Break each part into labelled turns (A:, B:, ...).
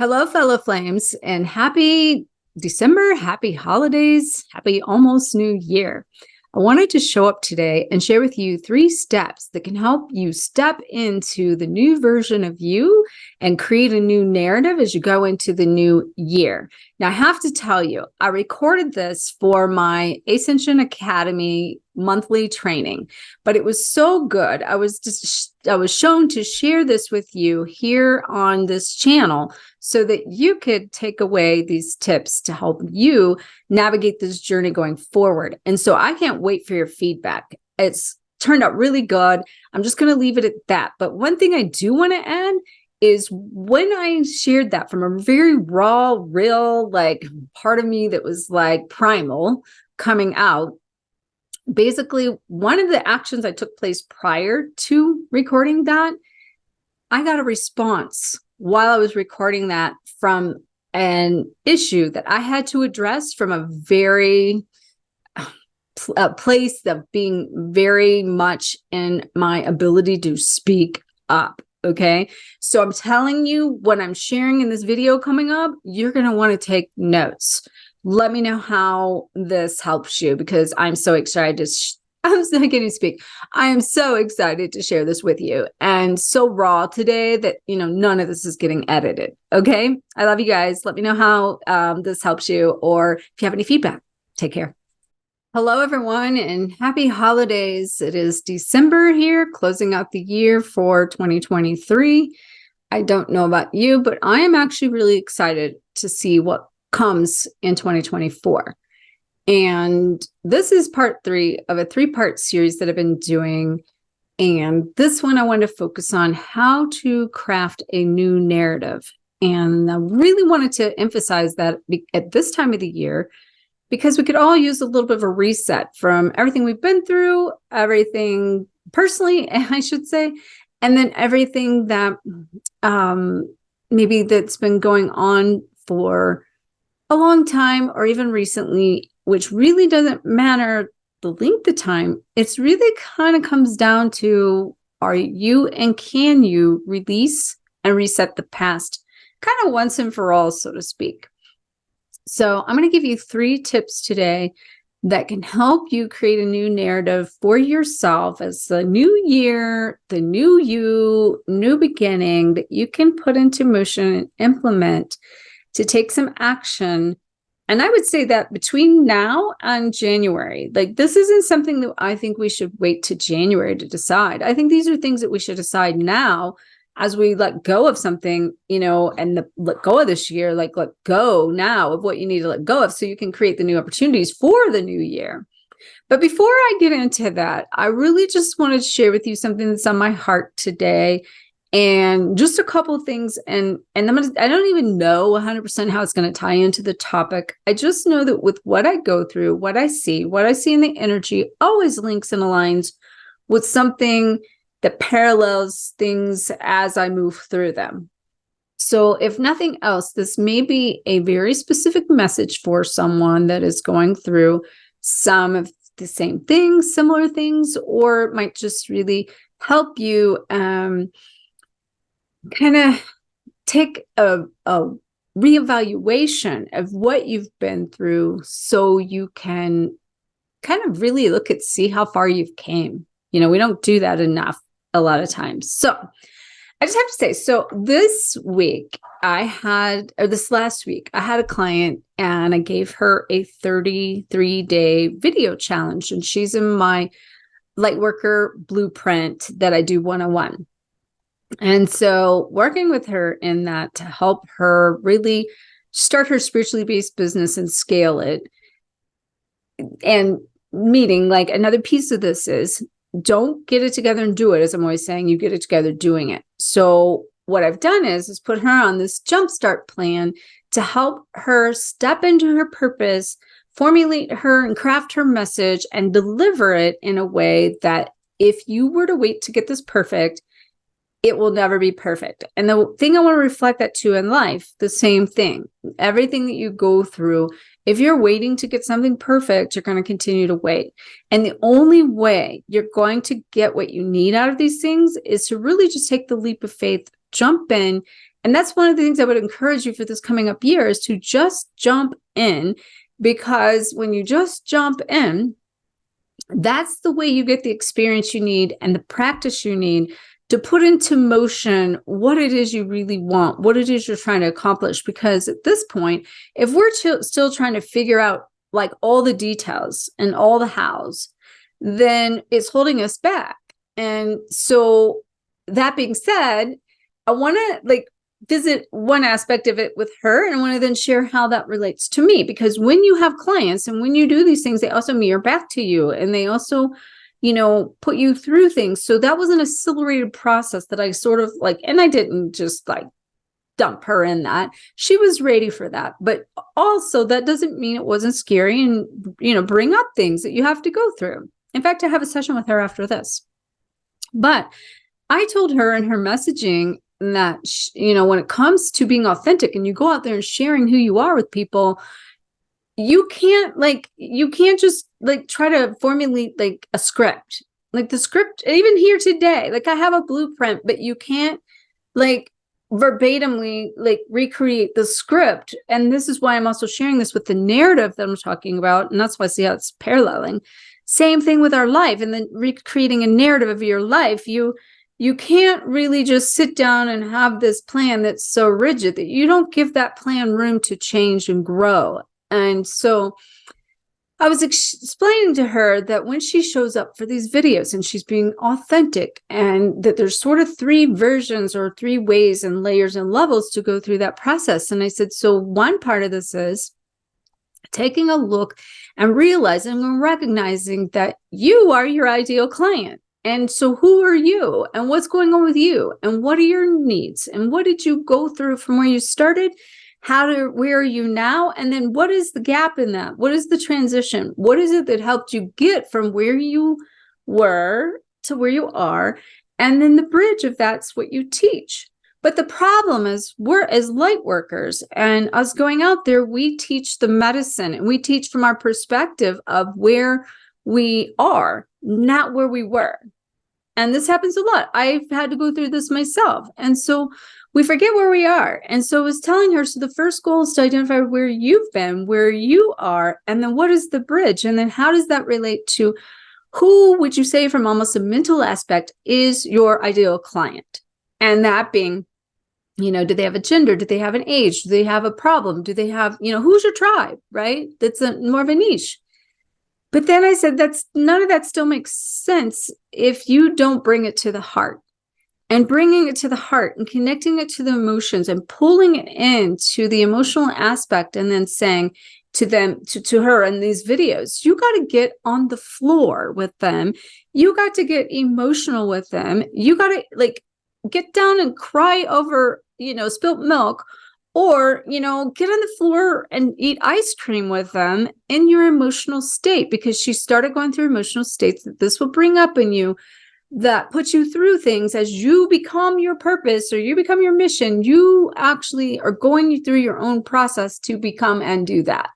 A: Hello, fellow flames, and happy December, happy holidays, happy almost new year. I wanted to show up today and share with you 3 steps that can help you step into the new version of you and create a new narrative as you go into the new year. Now, I have to tell you, I recorded this for my Ascension Academy monthly training, but it was so good. I was shown to share this with you here on this channel so that you could take away these tips to help you navigate this journey going forward. And so I can't wait for your feedback. It's turned out really good. I'm just going to leave it at that. But one thing I do want to add is when I shared that from a very raw, real, part of me that was primal coming out, basically one of the actions I took place prior to recording that, I got a response while I was recording that from an issue that I had to address from a very place of being very much in my ability to speak up. Okay. So I'm telling you, what I'm sharing in this video coming up, you're going to want to take notes. Let me know how this helps you, because I'm so excited to I'm not getting to speak. I am so excited to share this with you, and so raw today that, none of this is getting edited. Okay. I love you guys. Let me know how this helps you, or if you have any feedback. Take care. Hello, everyone, and happy holidays. It is December here, closing out the year for 2023. I don't know about you, but I am actually really excited to see what comes in 2024. And this is part 3 of a 3-part series that I've been doing. And this one, I want to focus on how to craft a new narrative. And I really wanted to emphasize that at this time of the year, because we could all use a little bit of a reset from everything we've been through, everything personally, I should say, and then everything that maybe that's been going on for a long time, or even recently, which really doesn't matter the length of time. It's really kind of comes down to, are you and can you release and reset the past kind of once and for all, so to speak. So I'm going to give you 3 tips today that can help you create a new narrative for yourself as the new year, the new you, new beginning that you can put into motion and implement to take some action. And I would say that between now and January, this isn't something that I think we should wait to January to decide. I think these are things that we should decide now as we let go of something, and let go of this year, let go now of what you need to let go of so you can create the new opportunities for the new year. But before I get into that, I really just wanted to share with you something that's on my heart today, and just a couple of things. And I don't even know 100% how it's going to tie into the topic. I just know that with what I go through, what I see in the energy always links and aligns with something that parallels things as I move through them. So if nothing else, this may be a very specific message for someone that is going through some of the same things, similar things, or it might just really help you kind of take a reevaluation of what you've been through, so you can kind of really see how far you've came. We don't do that enough a lot of times. So I just have to say, so this last week, I had a client, and I gave her a 33-day video challenge, and she's in my Lightworker blueprint that I do 101. And so working with her in that to help her really start her spiritually based business and scale it. And meaning, another piece of this is, don't get it together and do it. As I'm always saying, you get it together doing it. So what I've done is put her on this jumpstart plan to help her step into her purpose, formulate her and craft her message, and deliver it in a way that if you were to wait to get this perfect, it will never be perfect. And the thing I want to reflect that to in life, the same thing. Everything that you go through, if you're waiting to get something perfect, you're going to continue to wait. And the only way you're going to get what you need out of these things is to really just take the leap of faith, jump in, And that's one of the things I would encourage you for this coming up year is to just jump in, because when you just jump in, that's the way you get the experience you need and the practice you need to put into motion what it is you really want, what it is you're trying to accomplish. Because at this point, if we're still trying to figure out like all the details and all the hows, then it's holding us back. And so that being said, I want to like visit one aspect of it with her, and I want to then share how that relates to me. Because when you have clients and when you do these things, they also mirror back to you, and they also, you know, put you through things. So that was an accelerated process that I sort of like, and I didn't just like dump her in that. She was ready for that. But also that doesn't mean it wasn't scary and, you know, bring up things that you have to go through. In fact, I have a session with her after this. But I told her in her messaging that, you know, when it comes to being authentic and you go out there and sharing who you are with people, you can't just like try to formulate like a script, like the script, even here today, like I have a blueprint, but you can't like verbatimly like recreate the script. And this is why I'm also sharing this with the narrative that I'm talking about. And that's why I see how it's paralleling. Same thing with our life, and then recreating a narrative of your life. You can't really just sit down and have this plan that's so rigid that you don't give that plan room to change and grow. And so I was explaining to her that when she shows up for these videos and she's being authentic, and that there's sort of 3 versions or 3 ways and layers and levels to go through that process. And I said, so one part of this is taking a look and realizing and recognizing that you are your ideal client. And so who are you, and what's going on with you, and what are your needs, and what did you go through from where you started? Where are you now? And then what is the gap in that? What is the transition? What is it that helped you get from where you were to where you are? And then the bridge of that's what you teach. But the problem is we're as light workers, and us going out there, we teach the medicine, and we teach from our perspective of where we are, not where we were. And this happens a lot. I've had to go through this myself. And so we forget where we are. And so I was telling her, so the first goal is to identify where you've been, where you are, and then what is the bridge? And then how does that relate to who would you say from almost a mental aspect is your ideal client? And that being, you know, do they have a gender? Do they have an age? Do they have a problem? Do they have, you know, who's your tribe, right? That's more of a niche. But then I said, none of that still makes sense if you don't bring it to the heart. And bringing it to the heart and connecting it to the emotions and pulling it into the emotional aspect, and then saying to them, to her in these videos, you got to get on the floor with them. You got to get emotional with them. You got to like get down and cry over, you know, spilt milk, or, you know, get on the floor and eat ice cream with them in your emotional state, because she started going through emotional states that this will bring up in you that put you through things. As you become your purpose or you become your mission, you actually are going through your own process to become and do that.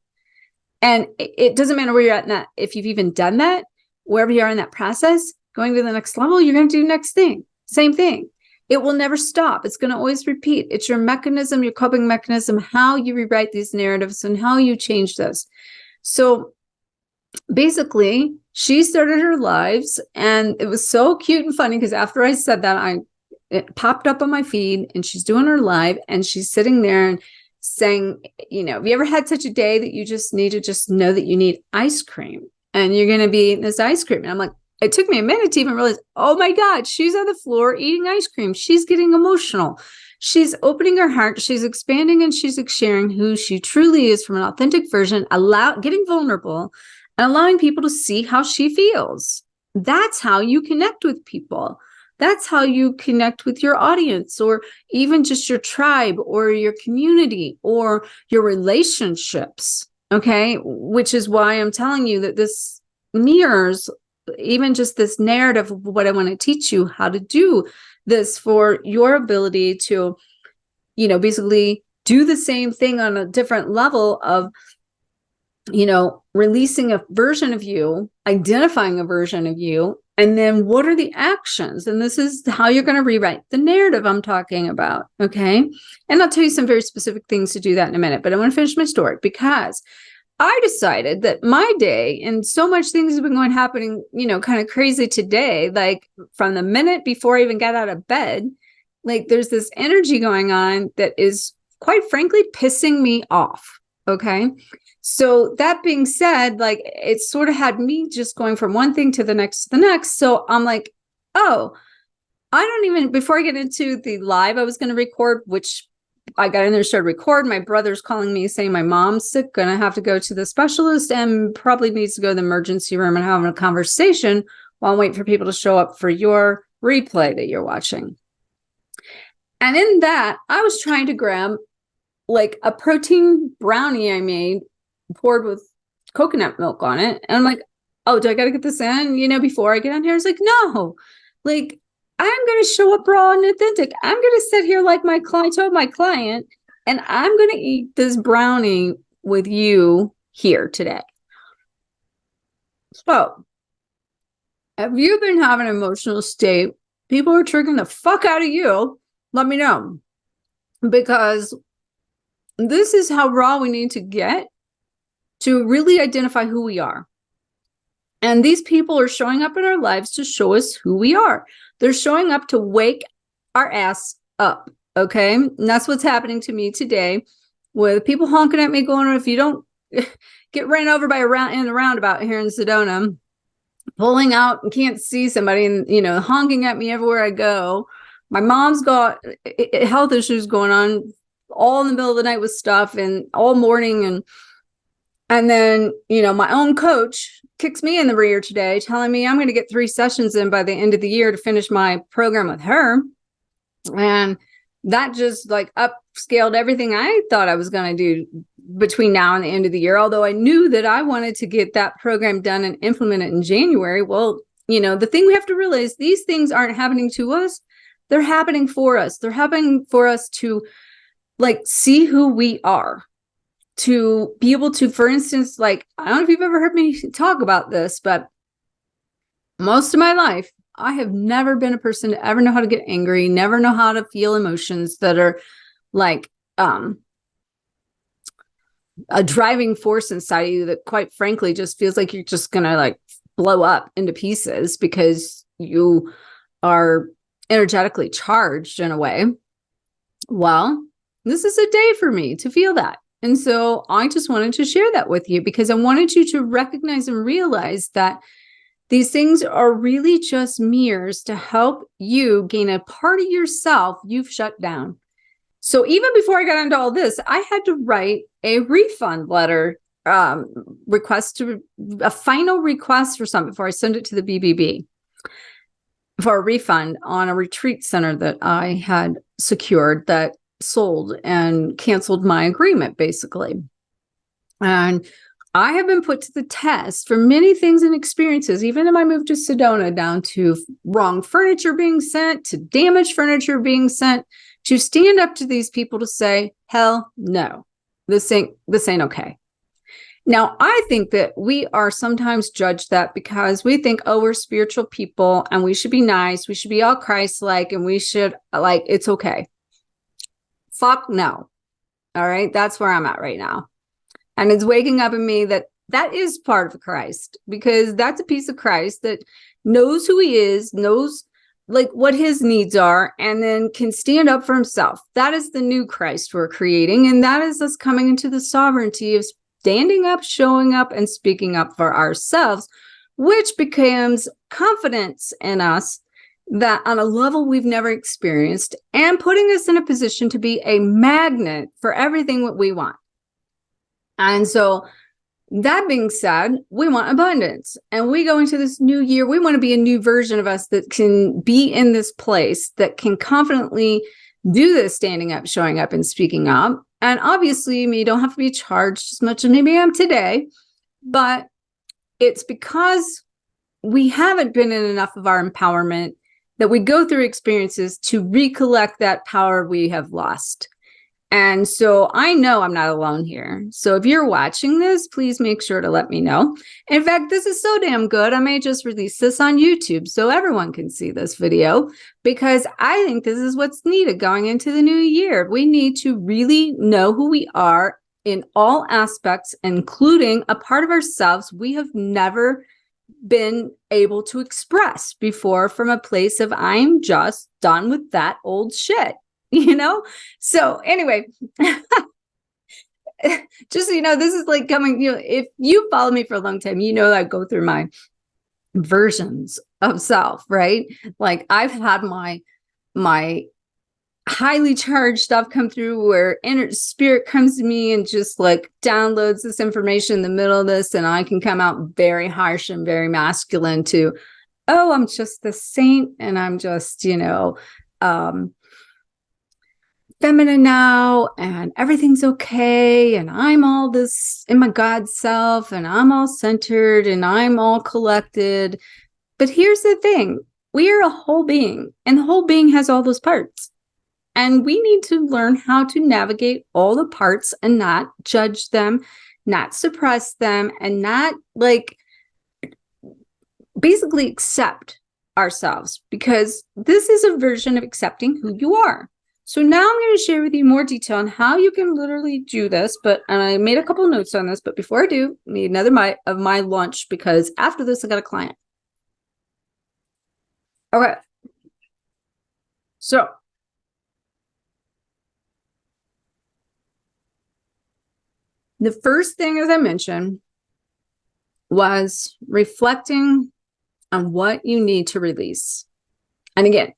A: And it doesn't matter where you're at in that. If you've even done that, wherever you are in that process, going to the next level, you're going to do the next thing. Same thing. It will never stop. It's going to always repeat. It's your mechanism, your coping mechanism, how you rewrite these narratives and how you change this. So basically, she started her lives, and it was so cute and funny because after I said that, it popped up on my feed, and she's doing her live, and she's sitting there and saying, you know, have you ever had such a day that you just need to just know that you need ice cream and you're going to be eating this ice cream? And I'm like, it took me a minute to even realize, oh my God, she's on the floor eating ice cream. She's getting emotional. She's opening her heart. She's expanding, and she's sharing who she truly is from an authentic version, getting vulnerable and allowing people to see how she feels. That's how you connect with people. That's how you connect with your audience, or even just your tribe or your community or your relationships. Okay. Which is why I'm telling you that this mirrors even just this narrative of what I want to teach you how to do this for your ability to, you know, basically do the same thing on a different level of, you know, releasing a version of you, identifying a version of you, And then what are the actions? And this is how you're going to rewrite the narrative I'm talking about. Okay. And I'll tell you some very specific things to do that in a minute, but I want to finish my story because I decided that my day, and so much things have been happening, kind of crazy today, like from the minute before I even got out of bed, like there's this energy going on that is quite frankly pissing me off. Okay. So that being said, like it sort of had me just going from one thing to the next. So I'm like, oh, I don't even, before I get into the live I was going to record, which I got in there, started recording. My brother's calling me saying my mom's sick, going to have to go to the specialist and probably needs to go to the emergency room and having a conversation while I'm waiting for people to show up for your replay that you're watching. And in that, I was trying to grab like a protein brownie I made, poured with coconut milk on it. And I'm like, oh, do I got to get this in, before I get on here? It's like, no, like I'm going to show up raw and authentic. I'm going to sit here like my client told my client, and I'm going to eat this brownie with you here today. So if you've been having an emotional state, people are triggering the fuck out of you, let me know. Because this is how raw we need to get to really identify who we are. And these people are showing up in our lives to show us who we are. They're showing up to wake our ass up. Okay. And that's what's happening to me today with people honking at me going, if you don't get ran over by in the roundabout here in Sedona, pulling out and can't see somebody and, honking at me everywhere I go. My mom's got health issues going on all in the middle of the night with stuff and all morning. And then, my own coach kicks me in the rear today, telling me I'm going to get 3 sessions in by the end of the year to finish my program with her. And that just like upscaled everything I thought I was going to do between now and the end of the year. Although I knew that I wanted to get that program done and implement it in January. Well, the thing we have to realize, these things aren't happening to us. They're happening for us. They're happening for us to like see who we are. To be able to, for instance, like, I don't know if you've ever heard me talk about this, but most of my life, I have never been a person to ever know how to get angry, never know how to feel emotions that are like a driving force inside of you that quite frankly just feels like you're just going to like blow up into pieces because you are energetically charged in a way. Well, this is a day for me to feel that. And so I just wanted to share that with you because I wanted you to recognize and realize that these things are really just mirrors to help you gain a part of yourself you've shut down. So even before I got into all this, I had to write a refund letter request to a final request for something before I send it to the BBB for a refund on a retreat center that I had secured that sold and canceled my agreement basically. And I have been put to the test for many things and experiences, even in my move to Sedona, down to wrong furniture being sent, to damaged furniture being sent, to stand up to these people to say, hell no, this ain't okay. Now, I think that we are sometimes judged that because we think, oh, we're spiritual people and we should be nice, we should be all Christ-like, and we should like, it's okay. Fuck no. All right. That's where I'm at right now. And it's waking up in me that is part of Christ, because that's a piece of Christ that knows who he is, knows like what his needs are, and then can stand up for himself. That is the new Christ we're creating. And that is us coming into the sovereignty of standing up, showing up, and speaking up for ourselves, which becomes confidence in us that on a level we've never experienced, and putting us in a position to be a magnet for everything that we want. And so that being said, we want abundance, and we go into this new year. We want to be a new version of us that can be in this place, that can confidently do this, standing up, showing up, and speaking up. And obviously, you don't have to be charged as much as maybe I am today, but it's because we haven't been in enough of our empowerment that we go through experiences to recollect that power we have lost. And so I know I'm not alone here. So if you're watching this, please make sure to let me know. In fact, this is so damn good, I may just release this on YouTube so everyone can see this video, because I think this is what's needed going into the new year. We need to really know who we are in all aspects, including a part of ourselves we have never been able to express before, from a place of I'm just done with that old shit. So anyway, just so you know, this is like coming, if you follow me for a long time, I go through my versions of self, right? Like I've had my highly charged stuff come through, where inner spirit comes to me and just like downloads this information in the middle of this, and I can come out very harsh and very masculine to, oh, I'm just the saint, and I'm just, feminine now, and everything's okay, and I'm all this in my God self, and I'm all centered, and I'm all collected. But here's the thing, we are a whole being, and the whole being has all those parts, and we need to learn how to navigate all the parts and not judge them, not suppress them, and not like basically accept ourselves, because this is a version of accepting who you are. So now I'm going to share with you more detail on how you can literally do this. And I made a couple of notes on this, but before I do, I need another bite of my lunch, because after this, I got a client. Okay. So the first thing, as I mentioned, was reflecting on what you need to release. And again,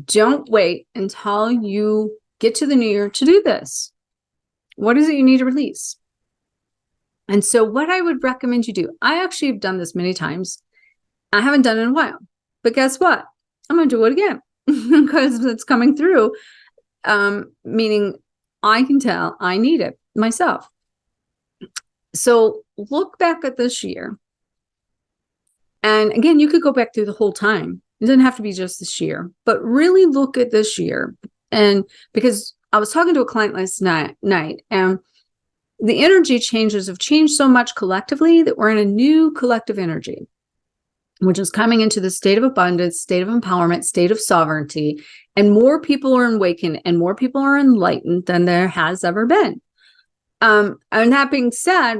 A: don't wait until you get to the new year to do this. What is it you need to release? And so what I would recommend you do, I actually have done this many times. I haven't done it in a while, but guess what? I'm going to do it again because it's coming through, meaning I can tell I need it myself. So look back at this year. And again, you could go back through the whole time. It doesn't have to be just this year, but really look at this year. And because I was talking to a client last night, and the energy changes have changed so much collectively that we're in a new collective energy, which is coming into the state of abundance, state of empowerment, state of sovereignty. And more people are awakened and more people are enlightened than there has ever been. And that being said,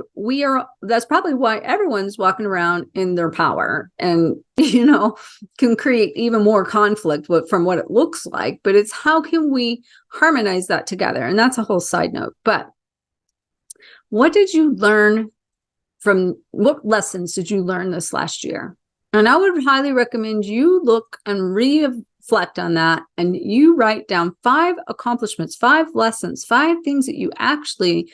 A: that's probably why everyone's walking around in their power and, can create even more conflict from what it looks like. But it's how can we harmonize that together? And that's a whole side note. But what did you learn what lessons did you learn this last year? And I would highly recommend you look and reflect on that, and you write down 5 accomplishments, 5 lessons, 5 things that you actually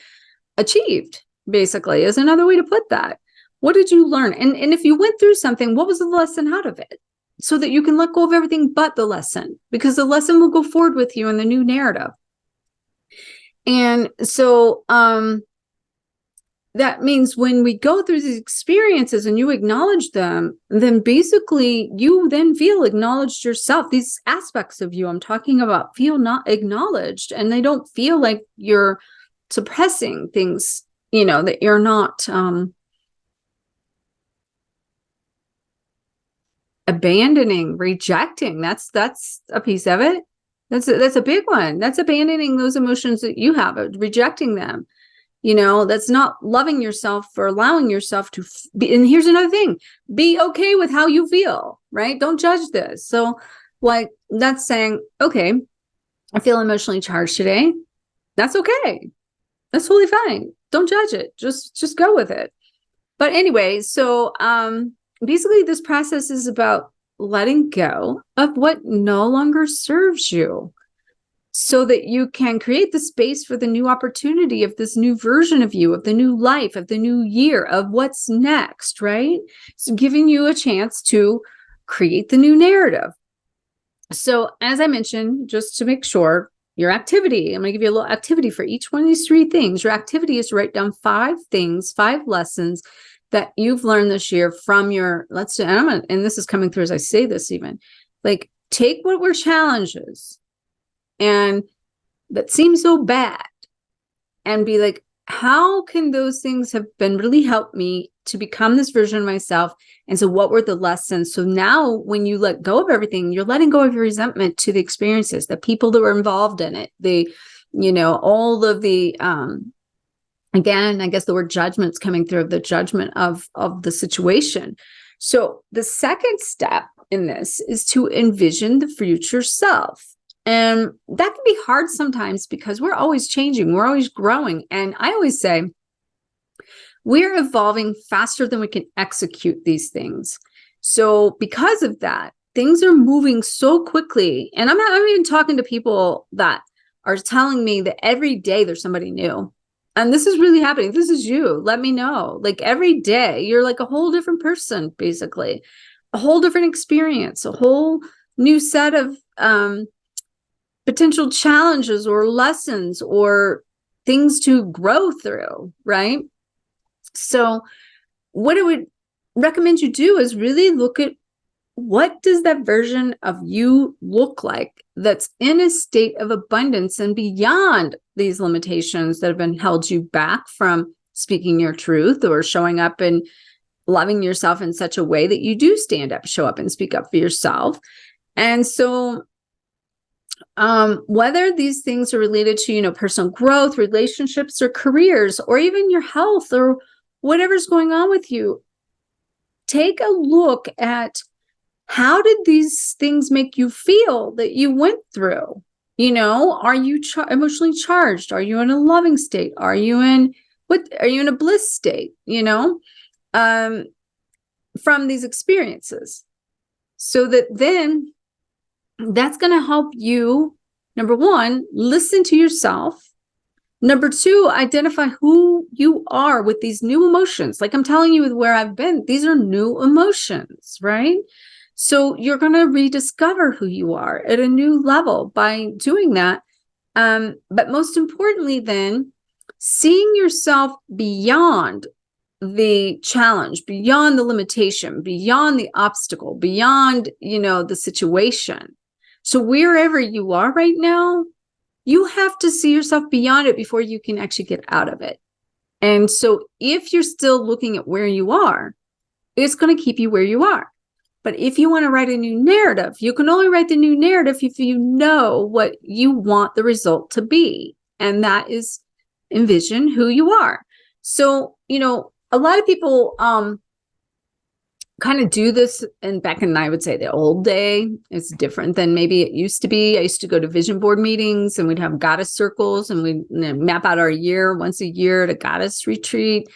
A: achieved, basically, is another way to put that. What did you learn? And if you went through something, what was the lesson out of it? So that you can let go of everything but the lesson, because the lesson will go forward with you in the new narrative. And so that means when we go through these experiences and you acknowledge them, then basically you then feel acknowledged yourself. These aspects of you I'm talking about feel not acknowledged, and they don't feel like you're suppressing things, that you're not abandoning, rejecting. That's a piece of it. That's a big one. That's abandoning those emotions that you have, rejecting them. That's not loving yourself for allowing yourself to be. And here's another thing, be okay with how you feel, right? Don't judge this. So like that's saying, okay, I feel emotionally charged today. That's okay. That's totally fine. Don't judge it. Just go with it. But anyway, so basically this process is about letting go of what no longer serves you, so that you can create the space for the new opportunity of this new version of you, of the new life, of the new year, of what's next, right? So giving you a chance to create the new narrative. So as I mentioned, just to make sure, your activity, I'm going to give you a little activity for each one of these 3 things. Your activity is to write down 5 things, 5 lessons that you've learned this year from your, and this is coming through as I say this even, like take what were challenges and that seem so bad, and be like, how can those things have been really helped me to become this version of myself? And so what were the lessons? So now when you let go of everything, you're letting go of your resentment to the experiences, the people that were involved in it, all of the, again, I guess the word judgment's coming through, the judgment of the situation. So the second step in this is to envision the future self. And that can be hard sometimes because we're always changing, we're always growing. And I always say, we're evolving faster than we can execute these things. So because of that, things are moving so quickly. And I'm even talking to people that are telling me that every day there's somebody new. And this is really happening. This is you. Let me know. Like every day, you're like a whole different person, basically, a whole different experience, a whole new set of potential challenges or lessons or things to grow through, right? So what I would recommend you do is really look at, what does that version of you look like that's in a state of abundance and beyond these limitations that have been held you back from speaking your truth or showing up and loving yourself in such a way that you do stand up, show up and speak up for yourself. And so whether these things are related to, personal growth, relationships, or careers, or even your health or whatever's going on with you, take a look at, how did these things make you feel that you went through? Are you emotionally charged? Are you in a loving state? Are you in a bliss state, from these experiences? So that then that's going to help you, number one, listen to yourself. Number two, identify who you are with these new emotions. Like I'm telling you with where I've been, these are new emotions, right? So you're going to rediscover who you are at a new level by doing that. But most importantly, then, seeing yourself beyond the challenge, beyond the limitation, beyond the obstacle, beyond, the situation. So wherever you are right now, you have to see yourself beyond it before you can actually get out of it. And so if you're still looking at where you are, it's going to keep you where you are. But if you want to write a new narrative, you can only write the new narrative if you know what you want the result to be. And that is envision who you are. So, a lot of people kind of do this, and back in, I would say, the old day. It's different than maybe it used to be. I used to go to vision board meetings, and we'd have goddess circles, and we'd map out our year once a year at a goddess retreat,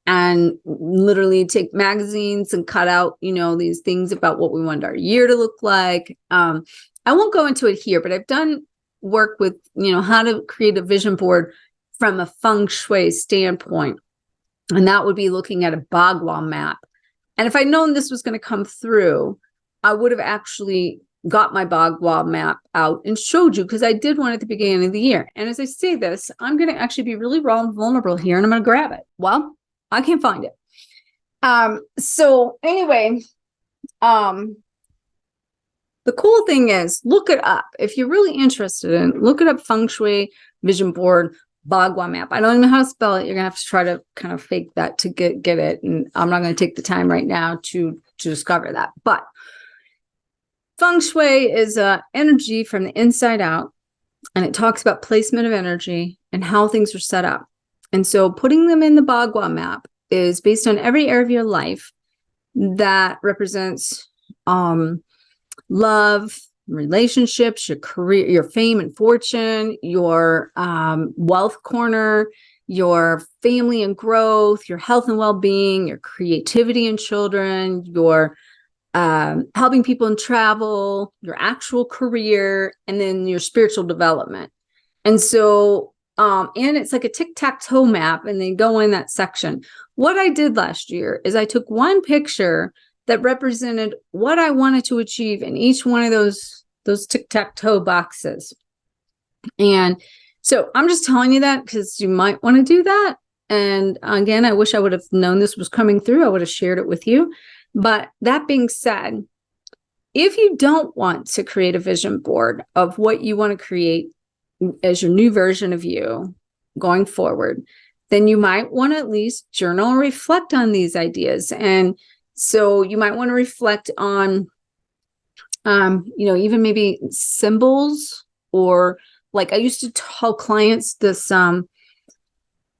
A: and literally take magazines and cut out, these things about what we wanted our year to look like. I won't go into it here, but I've done work with, how to create a vision board from a feng shui standpoint. And that would be looking at a bagua map. And if I'd known this was going to come through, I would have actually got my bagua map out and showed you, because I did one at the beginning of the year. And as I say this, I'm going to actually be really raw and vulnerable here, and I'm going to grab it. Well, I can't find it. So anyway, the cool thing is, look it up. If you're really interested in it, look it up, feng shui, vision board, bagua map. I don't even know how to spell it. You're gonna have to try to kind of fake that to get it. And I'm not going to take the time right now to discover that. But feng shui is energy from the inside out. And it talks about placement of energy and how things are set up. And so putting them in the bagua map is based on every area of your life that represents love, relationships, your career, your fame and fortune, your wealth corner, your family and growth, your health and well-being, your creativity and children, your helping people in travel, your actual career, and then your spiritual development. And so and it's like a tic-tac-toe map, and they go in that section. What I did last year is I took one picture that represented what I wanted to achieve in each one of those tic-tac-toe boxes. And so I'm just telling you that because you might want to do that. And again, I wish I would have known this was coming through. I would have shared it with you. But that being said, if you don't want to create a vision board of what you want to create as your new version of you, going forward, then you might want to at least journal and reflect on these ideas. And so you might want to reflect on, even maybe symbols, or like I used to tell clients this,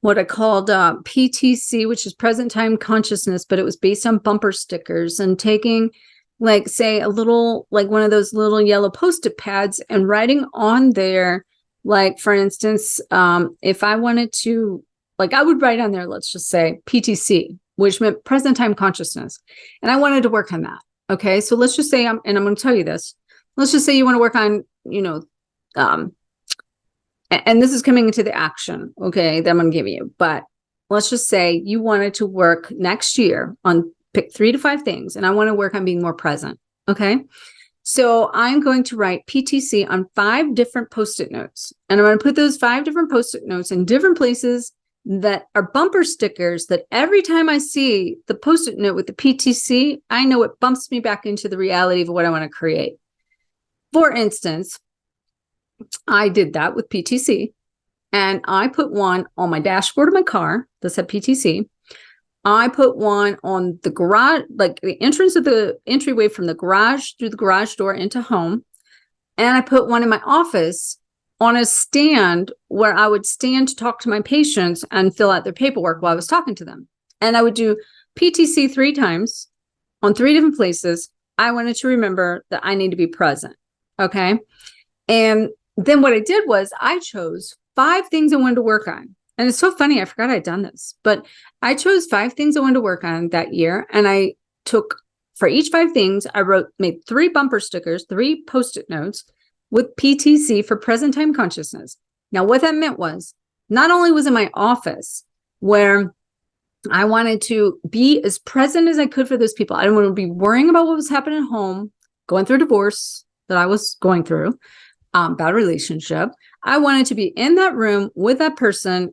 A: what I called PTC, which is present time consciousness, but it was based on bumper stickers, and taking, like, say, a little, like one of those little yellow Post-it pads and writing on there, like, for instance, if I wanted to, like, I would write on there, let's just say PTC, which meant present time consciousness. And I wanted to work on that. Okay. So let's just say, and I'm going to tell you this, let's just say you want to work on, and this is coming into the action, okay, that I'm going to give you. But let's just say you wanted to work next year on, pick 3 to 5 things, and I want to work on being more present. Okay. So I'm going to write PTC on 5 different Post-it notes, and I'm going to put those 5 different Post-it notes in different places that are bumper stickers, that every time I see the Post-it note with the PTC, I know it bumps me back into the reality of what I want to create. For instance, I did that with PTC, and I put one on my dashboard of my car that said PTC. I put one on the garage, like the entrance of the entryway from the garage through the garage door into home. And I put one in my office on a stand where I would stand to talk to my patients and fill out their paperwork while I was talking to them. And I would do PTC 3 times on 3 different places. I wanted to remember that I need to be present. Okay. And then what I did was I chose 5 things I wanted to work on. And it's so funny, I forgot I'd done this, but I chose 5 things I wanted to work on that year. And I took, for each 5 things, I made 3 bumper stickers, 3 Post-it notes with PTC for present time consciousness. Now, what that meant was, not only was in my office where I wanted to be as present as I could for those people. I didn't want to be worrying about what was happening at home, going through divorce that I was going through, bad relationship. I wanted to be in that room with that person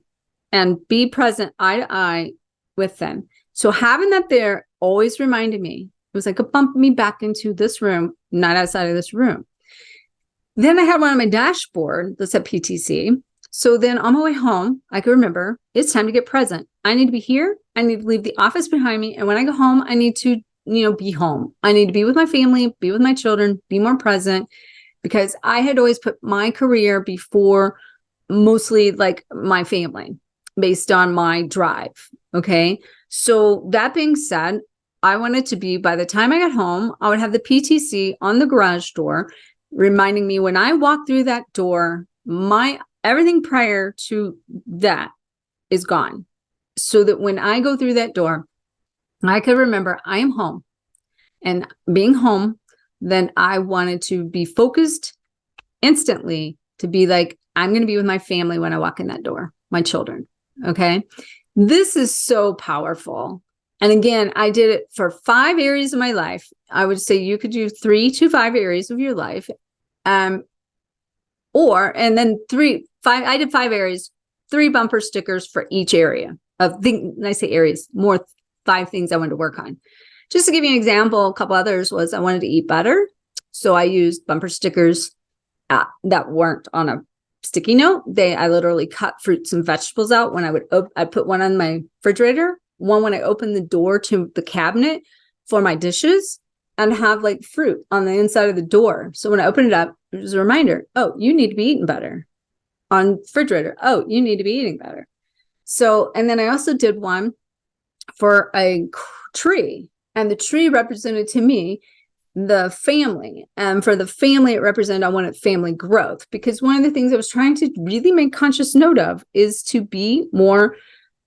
A: and be present eye to eye with them. So having that there always reminded me, it was like a bump me back into this room, not outside of this room. Then I had one on my dashboard that said PTC. So then on my way home, I could remember, it's time to get present. I need to be here. I need to leave the office behind me. And when I go home, I need to, be home. I need to be with my family, be with my children, be more present, because I had always put my career before mostly like my family based on my drive. Okay. So that being said, I wanted to be, by the time I got home, I would have the PTC on the garage door, reminding me when I walk through that door, everything prior to that is gone. So that when I go through that door, I could remember I am home, and being home, then I wanted to be focused instantly to be like, I'm going to be with my family when I walk in that door, my children. Okay. This is so powerful. And again, I did it for 5 areas of my life. I would say you could do 3 to 5 areas of your life. And then 5, I did 5 areas, 3 bumper stickers for each area of things. I say areas, more 5 things I wanted to work on. Just to give you an example, a couple others was I wanted to eat better. So I used bumper stickers that weren't on a sticky note. I literally cut fruits and vegetables out when I put one on my refrigerator, one when I opened the door to the cabinet for my dishes, and have like fruit on the inside of the door. So when I opened it up, it was a reminder, oh, you need to be eating better. On refrigerator, oh, you need to be eating better. So, and then I also did one for a tree, and the tree represented to me the family. And for the family, it represented, I wanted family growth, because one of the things I was trying to really make conscious note of is to be more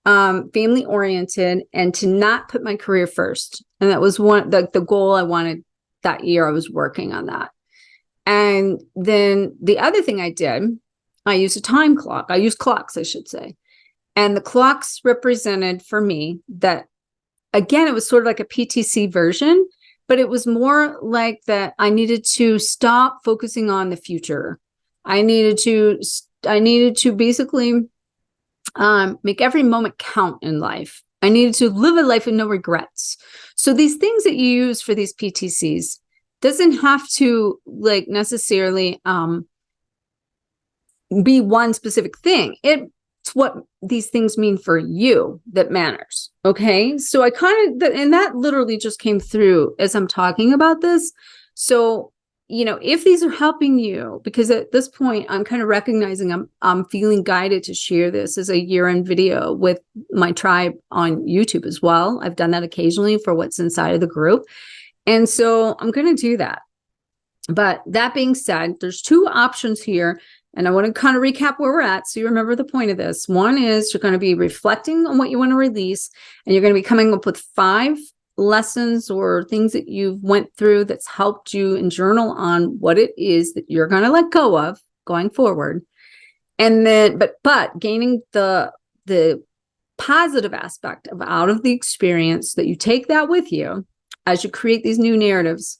A: family oriented and to not put my career first. And that was the goal I wanted that year. I was working on that. And then the other thing I did, I used a time clock. I used clocks, I should say. And the clocks represented for me that, again, it was sort of like a PTC version, but it was more like that I needed to stop focusing on the future. I needed to basically make every moment count in life. I needed to live a life with no regrets. So these things that you use for these PTCs doesn't have to like necessarily be one specific thing. It what these things mean for you that matters. Okay. So I kind of, and that literally just came through as I'm talking about this. So, you know, if these are helping you, because at this point I'm kind of recognizing I'm feeling guided to share this as a year-end video with my tribe on YouTube as well. I've done that occasionally for what's inside of the group. And so I'm going to do that. But that being said, there's two options here. And I want to kind of recap where we're at so you remember the point of this. One is you're going to be reflecting on what you want to release, and you're going to be coming up with 5 lessons or things that you've went through that's helped you, and journal on what it is that you're going to let go of going forward. And then, but gaining the positive aspect of out of the experience, that you take that with you as you create these new narratives.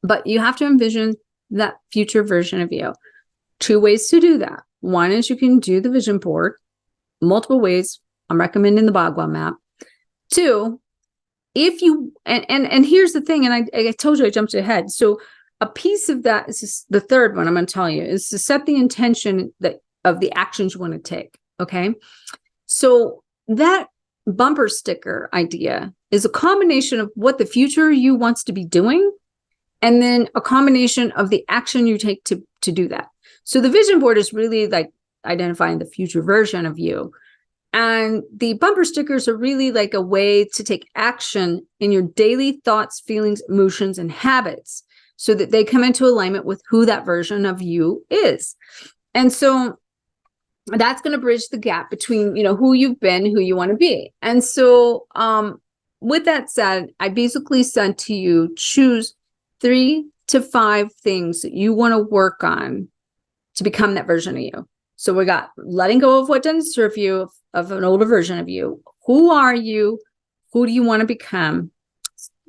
A: But you have to envision that future version of you. 2 ways to do that. One is you can do the vision board, multiple ways. I'm recommending the Bhagwan map. 2, if you, and here's the thing, and I told you I jumped ahead. So a piece of that is the third one I'm going to tell you, is to set the intention that of the actions you want to take. Okay. So that bumper sticker idea is a combination of what the future you wants to be doing, and then a combination of the action you take to do that. So the vision board is really like identifying the future version of you. And the bumper stickers are really like a way to take action in your daily thoughts, feelings, emotions, and habits so that they come into alignment with who that version of you is. And so that's going to bridge the gap between, you know, who you've been, who you want to be. And so with that said, I basically said to you, choose 3 to 5 things that you want to work on to become that version of you. So we got letting go of what doesn't serve you, of an older version of you. Who are you? Who do you want to become?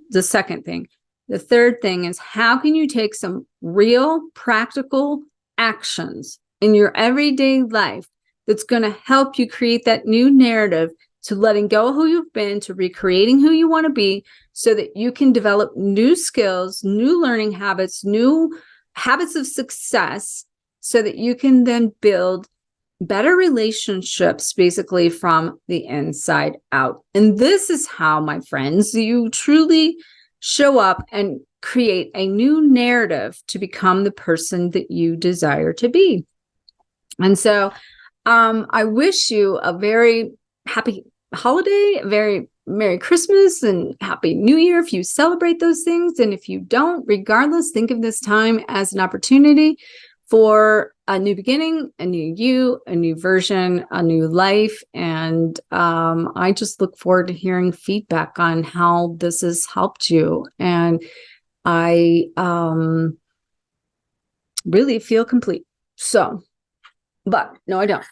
A: The second thing. The third thing is, how can you take some real practical actions in your everyday life that's going to help you create that new narrative to letting go of who you've been, to recreating who you want to be, so that you can develop new skills, new learning habits, new habits of success, so that you can then build better relationships basically from the inside out. And this is how, my friends, you truly show up and create a new narrative to become the person that you desire to be. And so I wish you a very happy holiday, a very Merry Christmas and Happy New Year if you celebrate those things. And if you don't, regardless, think of this time as an opportunity for a new beginning, a new you, a new version, a new life. And I just look forward to hearing feedback on how this has helped you. And I really feel complete. So, but no, I don't.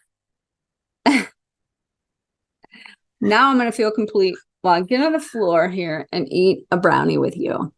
A: Now I'm going to feel complete while I get on the floor here and eat a brownie with you.